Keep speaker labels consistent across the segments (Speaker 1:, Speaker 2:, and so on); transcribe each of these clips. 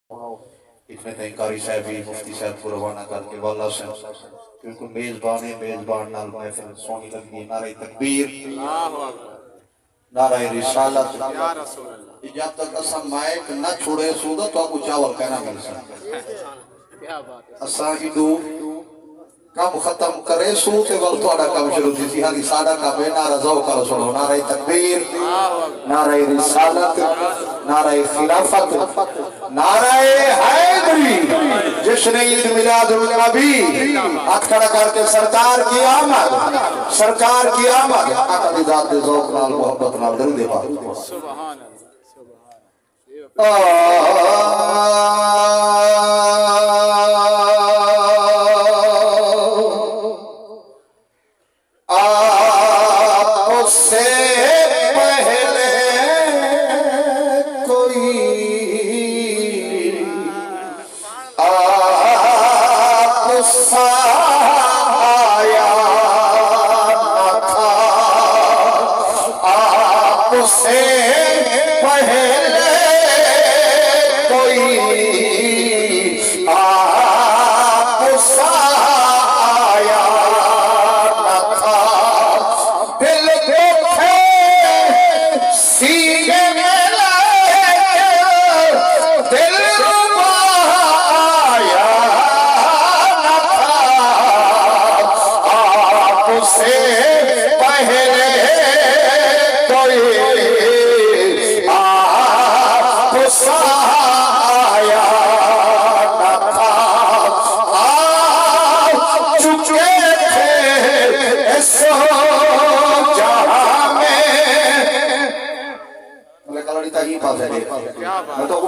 Speaker 1: इसमें तई कारी साहब भी मुफ्ती साहब को रवाना करके वाला से बिल्कुल मेजबान नाल महफिल सोनी लगी। नारे तकबीर, नारे रिसालत या रसूल अल्लाह। जब तक असम माइक न छोड़े सूदो तो आपको चावल कहना मिल सकता। क्या बात है। असा हिंदू काम खत्म करे सू ते वल तोड़ा काम शुरू थी सी। हाली साडा का बेना रज़ो करो सुनो। नारे तकबीर, नारे रिसालत, नारे खिलाफत, नारे हैदरी। जश्न ईद मिलादुन नबी हाथ खड़ा करके सरकार की आमद, सरकार की आमद। आका दी जात दे ज़ौक़ नाल मोहब्बत नाल दरूद पाक। सुभान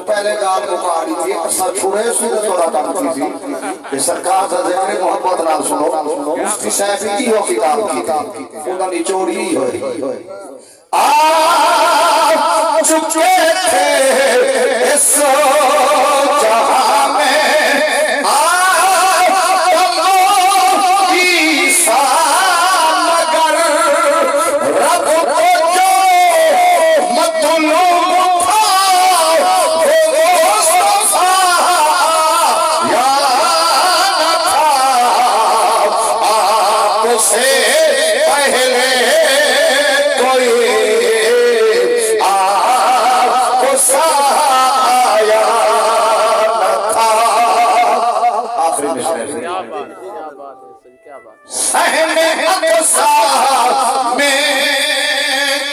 Speaker 1: पहले गाल को काड़ी थी असा छुड़े सूद थोड़ा काम थी सरकार दा जिक्र मोहब्बत नाल सुनो। मुफ्ती साहब की हो किताब की उनका निचोड़ी होई आ चुके थे इस जहां में आ की सागर रब को जो मतलूब में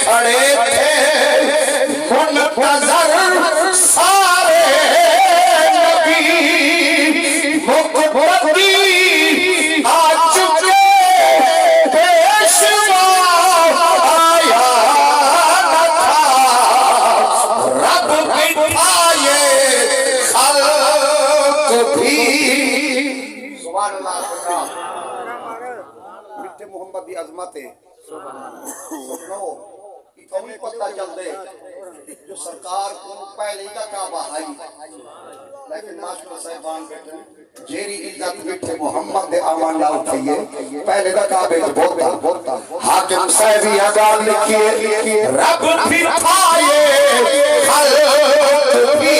Speaker 1: खड़े थे मुनतज़र सारे नबी मुक़द्दी आ चुके पेशवा आया न था रब बिठाए खल्क़ भी। सुभान अल्लाह। मोहम्मद की अजमत है। इतनी पता चलते जो सरकार को पहले का काबा है लेकिन मास्टर साहिबान बैठे जेरी इज्जत बैठे मोहम्मद दे आमान नाल थईए पहले का काबे बोलता हाकिम साहब यह गाल लिखिए रब फिर आए खल्क़ भी